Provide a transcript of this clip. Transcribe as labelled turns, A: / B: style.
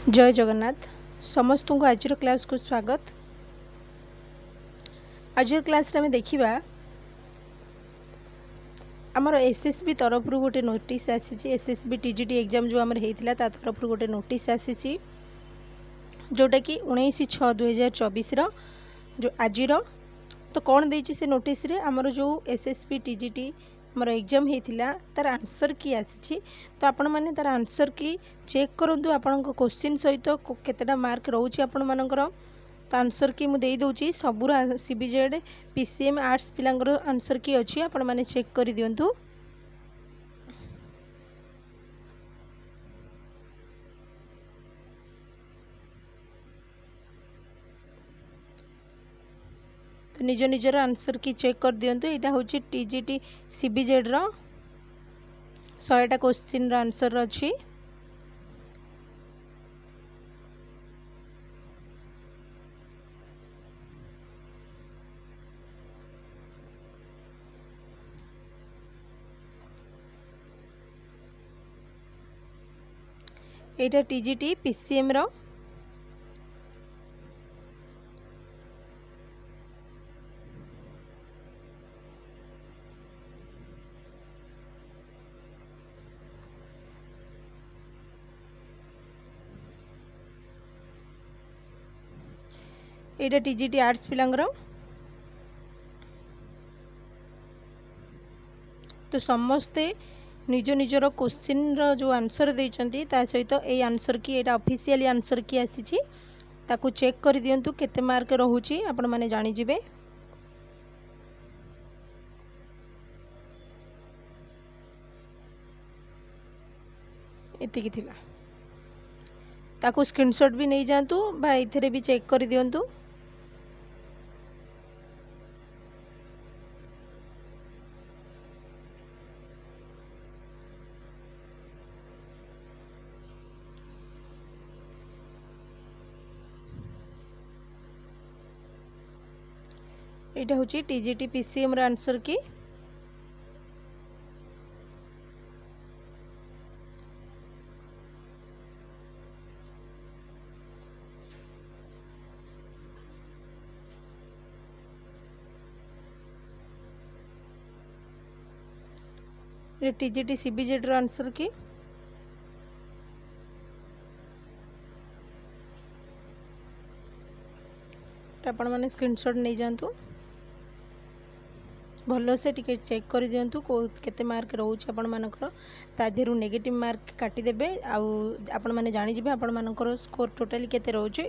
A: जय जगन्नाथ समस्त को आज क्लास को स्वागत। आज क्लास रे देखा आमर एसएसबी तरफ गोटे नोटिस आसी एसएसबी टीजीटी एग्जाम जो आमर होता ता तरफ गोटे नोटिस आसी जोटा कि 19/6/2024 जो आज तो कौन देती से नोटिस रे आमर जो एसएसबी टीजीटी आमर एग्जाम होता तार आंसर की आसी तो आपण मैंने तार आंसर की चेक करूँ आपण क्वेश्चन सहित केतेटा मार्क रोचे आपण मानकर तो आंसर की मुझे दूसरी सबूर सीबीजेड पीसीएम आर्ट्स पिलांगर आंसर की अच्छी आपण मैंने चेक कर दिंतु। तो निज निजर आंसर की चेक कर दिंतु। यहाँ हूँ टीजीटी सीबीजेड रो 100टा क्वेश्चन रो आंसर अच्छी। यहाँ टीजीटी पीसीएम रो यहाँ टीजीटी आर्ट्स पिलांगर तो समस्ते निज निजर क्वेश्चन रो जो आंसर देइचंती ता सहित ए आंसर की एटा ऑफिशियल आंसर की आसी ताकू चेक कर दियंतु केते मार्क रहूची आपण माने जानि जिवे। एतिकी थिला ताकू स्क्रीनशॉट भी नहीं जातु बा इथरे भी चेक कर दियंतु। यहाँ हूँ टीजीटी पीसीएम रो आंसर की टीजीटी सीबीजेड रो आंसर की आपण मैंने स्क्रीनशॉट नहीं जातु भल से टिके चेक कर दिंतु केते मार्क रोचे आपण मानकर ता देहरु नेगेटिव मार्क काटिदेबे आपण मैंने जानी जिबे आपण मानकर स्कोर टोटली केते रोचे